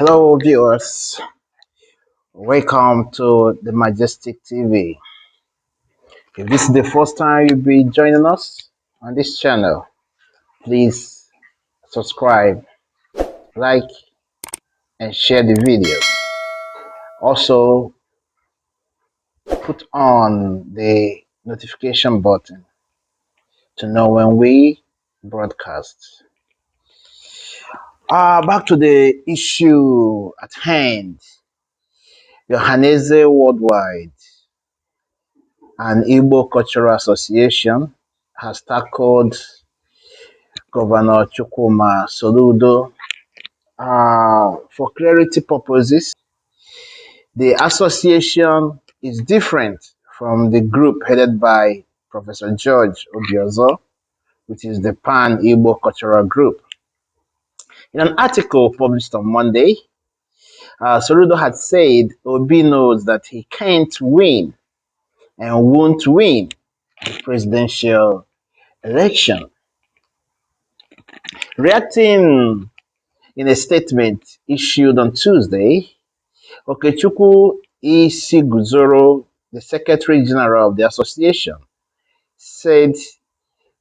Hello, viewers. Welcome to the Majestic TV. If this is the first time you'll be joining us on this channel, please subscribe, like, and share the video. Also, put on the notification button to know when we broadcast. Back to the issue at hand. Ohaneze Worldwide, an Igbo Cultural Association, has tackled Governor Soludo. For clarity purposes, the association is different from the group headed by Professor George Obiozo, which is the Pan-Igbo Cultural Group. In an article published on Monday, Soludo had said Obi knows that he can't win and won't win the presidential election. Reacting in a statement issued on Tuesday, Okechukwu Isiguzoro, the Secretary General of the association, said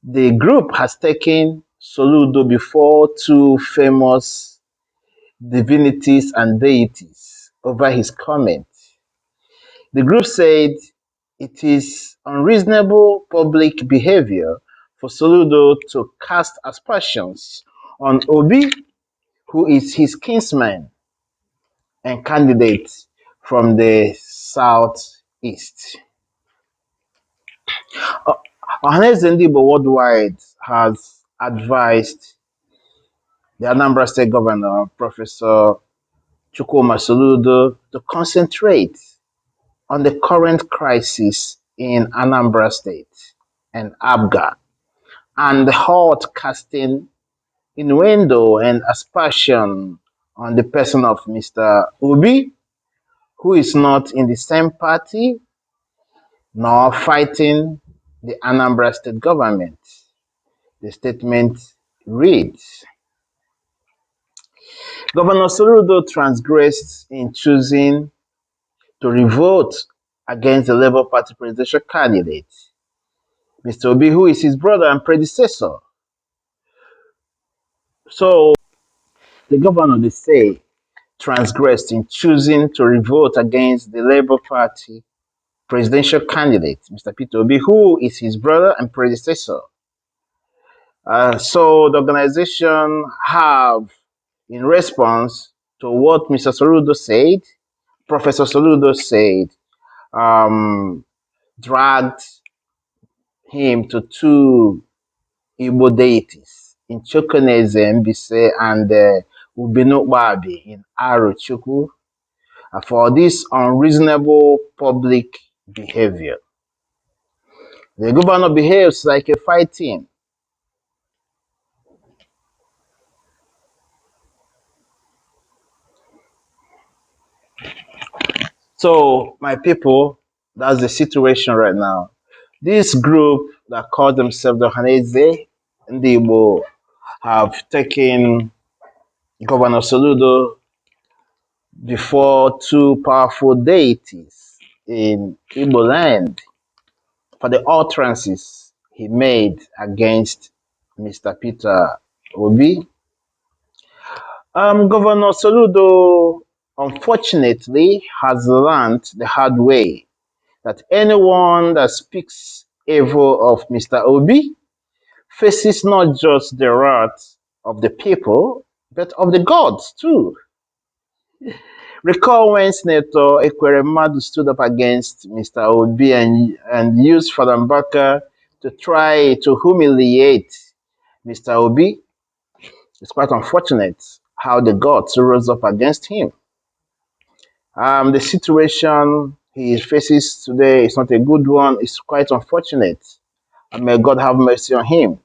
the group has taken Soludo before two famous divinities and deities over his comment. The group said it is unreasonable public behavior for Soludo to cast aspersions on Obi, who is his kinsman and candidate from the southeast. Ohaneze Worldwide has advised the Anambra State Governor, Professor Soludo, to concentrate on the current crisis in Anambra State and Abga, and the hot casting innuendo and aspersion on the person of Mr. Obi, who is not in the same party nor fighting the Anambra State government. The statement reads, Governor Soludo transgressed in choosing to revote against the Labour Party presidential candidate, Mr. Obi, who is his brother and predecessor. So, the governor, they say, transgressed in choosing to revote against the Labour Party presidential candidate, Mr. Peter Obi, who is his brother and predecessor. So the organization have, in response to what Mr. Soludo said, Professor Soludo said, dragged him to two Igbo deities in Ohaneze Mbise and Ubinukbabi in Arochukwu for this unreasonable public behavior. The governor behaves like a fighting. So, my people, that's the situation right now. This group that call themselves the Ohaneze and the Igbo have taken Governor Soludo before two powerful deities in Igbo land for the utterances he made against Mr. Peter Obi. Governor Soludo, unfortunately, has learned the hard way that anyone that speaks evil of Mr. Obi faces not just the wrath of the people, but of the gods too. Recall when Senator Ekweremadu stood up against Mr. Obi and used Fadambaka to try to humiliate Mr. Obi. It's quite unfortunate how the gods rose up against him. The situation he faces today is not a good one. It's quite unfortunate. And may God have mercy on him.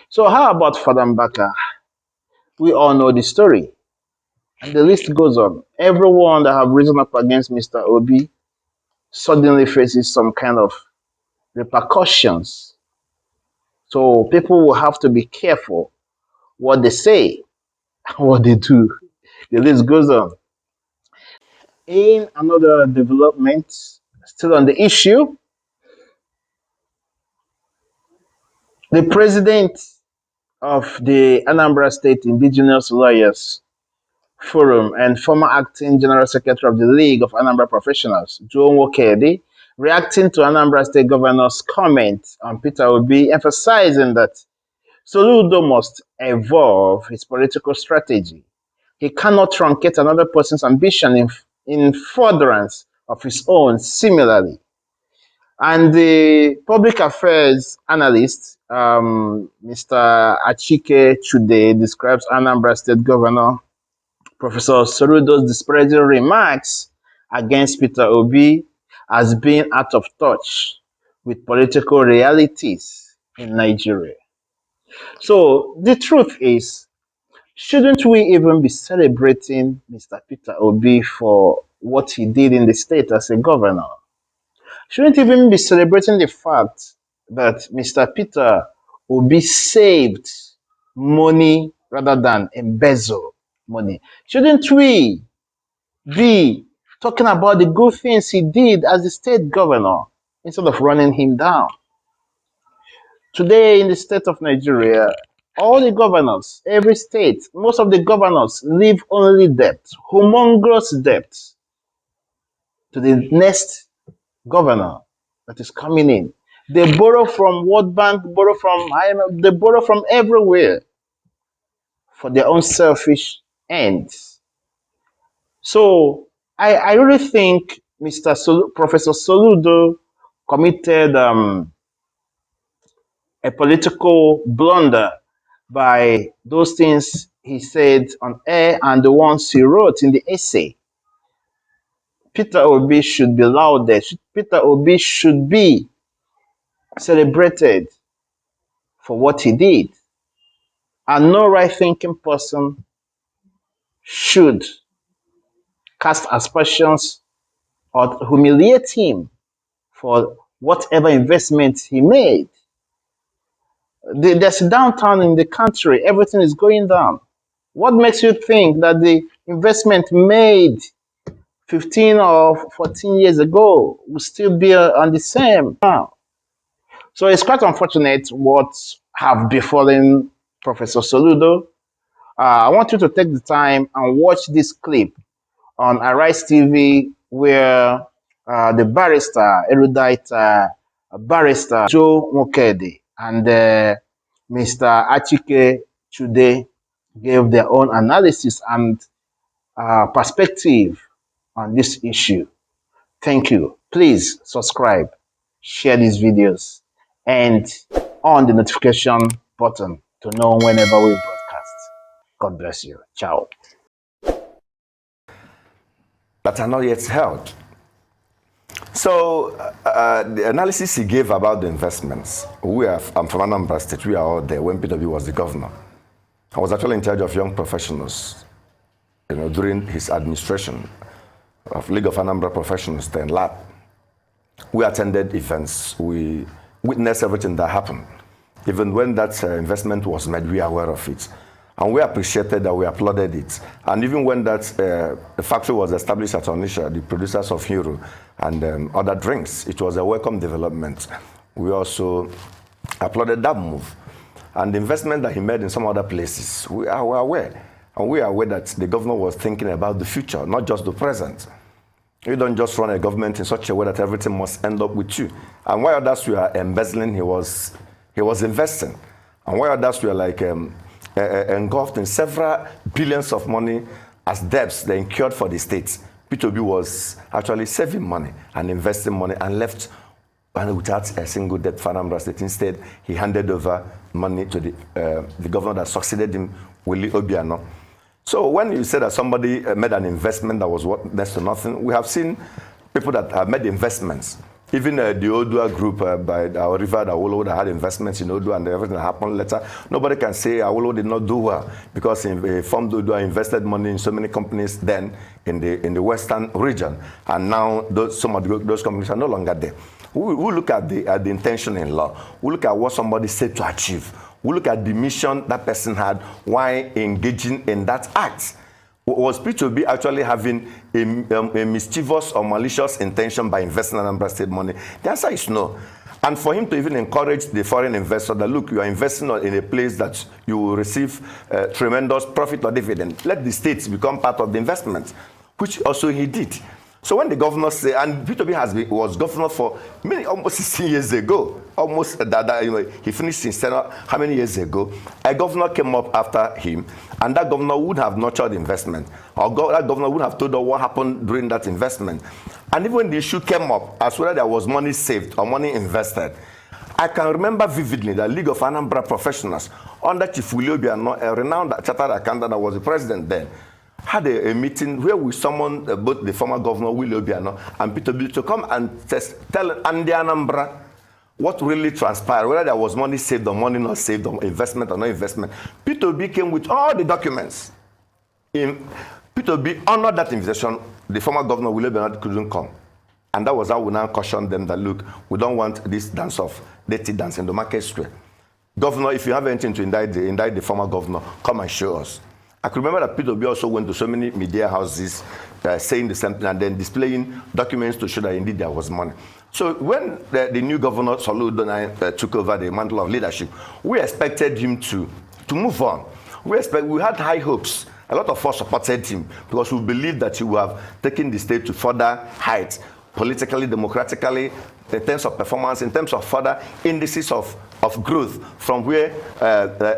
So how about Fadambaka? We all know the story. And the list goes on. Everyone that have risen up against Mr. Obi suddenly faces some kind of repercussions. So people will have to be careful what they say and what they do. The list goes on. In another development, still on the issue, the president of the Anambra State Indigenous Lawyers Forum and former acting general secretary of the League of Anambra Professionals, Joe Nwokedi, reacting to Anambra State Governor's comment on Peter Obi, emphasizing that Soludo must evolve his political strategy. He cannot truncate another person's ambition in furtherance of his own similarly. And the public affairs analyst, Mr. Achike Chude, describes Anambra State Governor Professor Soludo's disparaging remarks against Peter Obi as being out of touch with political realities in Nigeria. So the truth is, shouldn't we even be celebrating Mr. Peter Obi for what he did in the state as a governor? Shouldn't even be celebrating the fact that Mr. Peter Obi saved money rather than embezzle money? Shouldn't we be talking about the good things he did as the state governor instead of running him down? Today in the state of Nigeria, all the governors, every state, most of the governors leave only debt, humongous debt to the next governor that is coming in. They borrow from World Bank, borrow from IMF, they borrow from everywhere for their own selfish ends. So I really think Professor Soludo committed a political blunder by those things he said on air and the ones he wrote in the essay. Peter Obi should be lauded. Peter Obi should be celebrated for what he did. And no right-thinking person should cast aspersions or humiliate him for whatever investment he made. There's a downturn in the country. Everything is going down. What makes you think that the investment made 15 or 14 years ago will still be on the same now? So it's quite unfortunate what have befallen Professor Soludo. I want you to take the time and watch this clip on Arise TV where the barrister, erudite barrister Joe Nwokedi and Mr. Achike Chude gave their own analysis and perspective on this issue. Thank you. Please subscribe, share these videos, and on the notification button to know whenever we broadcast. God bless you. Ciao. That are not yet held. So the analysis he gave about the investments, I'm from Anambra State, we are all there when Peter Obi was the governor. I was actually in charge of young professionals, during his administration of League of Anambra Professionals, then lab. We attended events, we witnessed everything that happened. Even when that investment was made, we are aware of it. And we appreciated that, we applauded it. And even when that the factory was established at Onitsha, the producers of Hero and other drinks, it was a welcome development. We also applauded that move. And the investment that he made in some other places, we are aware. And we are aware that the governor was thinking about the future, not just the present. You don't just run a government in such a way that everything must end up with you. And while others were embezzling, he was investing. And while others were like engulfed in several billions of money as debts they incurred for the states, Peter Obi was actually saving money and investing money and left without a single debt for Anambra State. Instead, he handed over money to the governor that succeeded him, Willie Obiano. So when you say that somebody made an investment that was worth next to nothing, we have seen people that have made investments. Even the Odua group by our river, the Awolowo, that had investments in Odua and everything that happened later, nobody can say Awolowo did not do well because he formed Odua, invested money in so many companies then in the western region. And now some of those companies are no longer there. We look at the intention in law. We look at what somebody said to achieve. We look at the mission that person had while engaging in that act. Was P2B actually having a mischievous or malicious intention by investing in Anambra State money? The answer is no. And for him to even encourage the foreign investor that, look, you are investing in a place that you will receive tremendous profit or dividend. Let the states become part of the investment, which also he did. So when the governor said, and P2B was governor for almost 16 years ago, he finished his tenure how many years ago? A governor came up after him, and that governor would have nurtured investment, or that governor would have told us what happened during that investment. And even when the issue came up, as whether there was money saved or money invested, I can remember vividly the League of Anambra Professionals, under Chief Willie Obiano, a renowned chartered accountant that was the president then, had a meeting where we summoned both the former governor, Willie Obiano, and P2B to come and tell Andy Anambra what really transpired, whether there was money saved or money not saved, or investment or no investment. P2B came with all the documents. P2B honored that invitation. The former governor, Willie Obiano, couldn't come. And that was how we now cautioned them that, look, we don't want this dance of dirty dance in the market square. Governor, if you have anything to indict the former governor, come and show us. I could remember that P2B also went to so many media houses saying the same thing and then displaying documents to show that indeed there was money. So when the new governor, Soludo, took over the mantle of leadership, we expected him to move on. We had high hopes. A lot of us supported him because we believed that he would have taken the state to further heights, politically, democratically, in terms of performance, in terms of further indices of growth from where,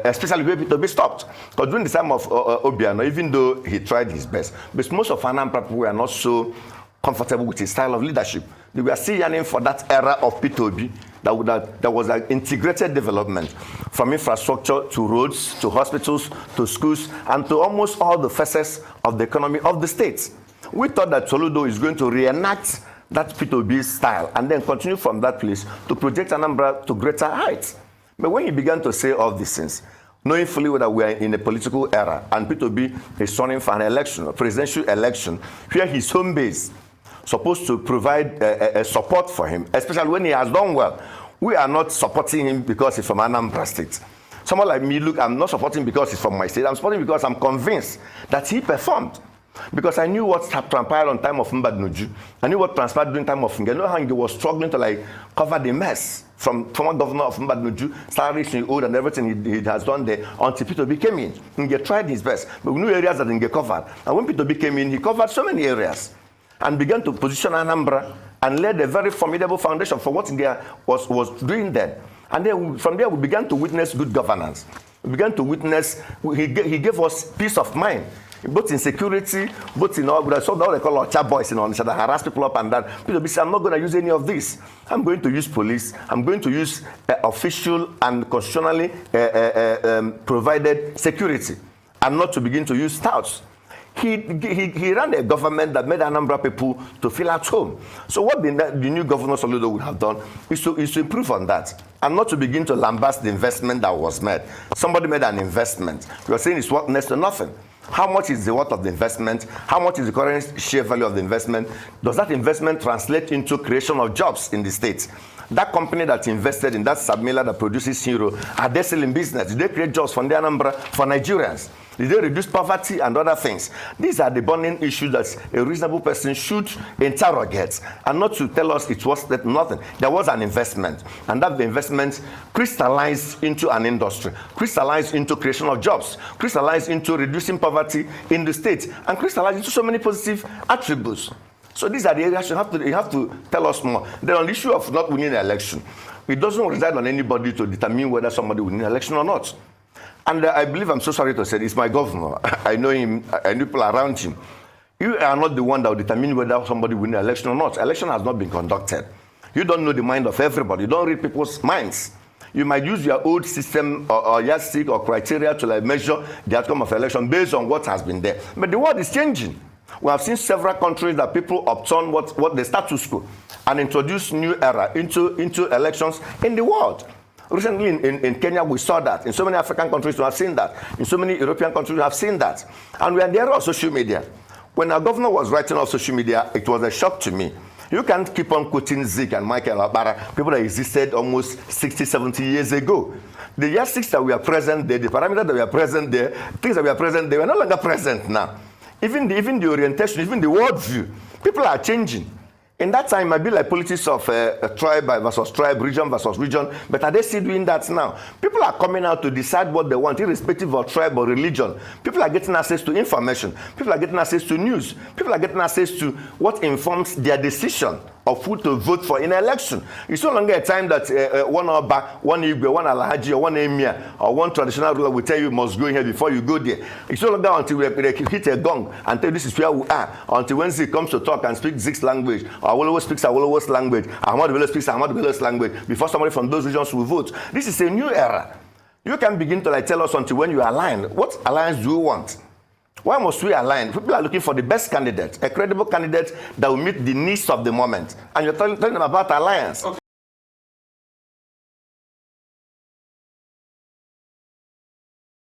especially where P2B stopped. Because during the time of Obiano, even though he tried his best, but most of Anambra people were not so comfortable with his style of leadership. They were still yearning for that era of P2B that was an integrated development from infrastructure to roads, to hospitals, to schools, and to almost all the facets of the economy of the states. We thought that Soludo is going to reenact that P2B style and then continue from that place to project Anambra to greater heights. But when he began to say all these things, knowing fully that we are in a political era and P2B is running for an election, a presidential election, where his home base supposed to provide a support for him, especially when he has done well. We are not supporting him because he's from Anambra State. Someone like me, look, I'm not supporting because he's from my state. I'm supporting because I'm convinced that he performed. Because I knew what transpired on time of Mbadnuju. I knew what transpired during time of Nge. I know how he was struggling to cover the mess from former governor of Mbadnuju, salaries he owed and everything he has done there until P2B came in. Nge tried his best, but we knew areas that Nge covered. And when P2B came in, he covered so many areas and began to position Anambra and laid a very formidable foundation for what Nge was doing then. And then from there, we began to witness good governance. We began to witness, he gave us peace of mind. Both in security, both in all, so now they call our chat boys, that harass people up and down. People say, I'm not going to use any of this. I'm going to use police. I'm going to use official and constitutionally provided security, and not to begin to use touts. He ran a government that made Anambra people to feel at home. So what the new governor Soludo would have done is to improve on that, and not to begin to lambast the investment that was made. Somebody made an investment. You are saying it's worth next to nothing. How much is the worth of the investment? How much is the current share value of the investment? Does that investment translate into creation of jobs in the states? That company that invested in that submiller that produces Hero, are they still in business? Did they create jobs for the Anambra, for Nigerians? Did they reduce poverty and other things? These are the burning issues that a reasonable person should interrogate, and not to tell us it was nothing. There was an investment, and that the investment crystallized into an industry, crystallized into creation of jobs, crystallized into reducing poverty in the state, and crystallized into so many positive attributes. So these are the areas you have to tell us more. Then on the issue of not winning an election, it doesn't reside on anybody to determine whether somebody will win an election or not. And I believe, I'm so sorry to say, it's my governor. I know him, I know people around him. You are not the one that will determine whether somebody will win an election or not. Election has not been conducted. You don't know the mind of everybody. You don't read people's minds. You might use your old system or yardstick or criteria to measure the outcome of election based on what has been there. But the world is changing. We have seen several countries that people upturn what the status quo and introduce new era into elections in the world. Recently in Kenya, we saw that. In so many African countries, we have seen that. In so many European countries, we have seen that. And we are in the era of social media. When our governor was writing on social media, it was a shock to me. You can't keep on quoting Zeke and Michael Obara, people that existed almost 60, 70 years ago. The yardsticks that we are present there, the parameters that we are present there, things that we are present there, we are no longer present now. even the orientation, even the worldview. People are changing. In that time, it might be like politics of tribe versus tribe, region versus region, but are they still doing that now? People are coming out to decide what they want, irrespective of tribe or religion. People are getting access to information. People are getting access to news. People are getting access to what informs their decision of who to vote for in an election. It's no longer a time that one Oba, one Igbo, one Alhaji, or one Emir, or one traditional ruler will tell you must go here before you go there. It's no longer until we hit a gong and tell you this is where we are, until Wednesday comes to talk and speak Zig's language, or Awolowo speaks Awolowo's language, Ahmad Bello speaks Ahmad Bello's language, before somebody from those regions will vote. This is a new era. You can begin to tell us until when you align. What alliance do you want? Why must we align? People are looking for the best candidate, a credible candidate that will meet the needs of the moment. And you're telling them about alliance. Okay.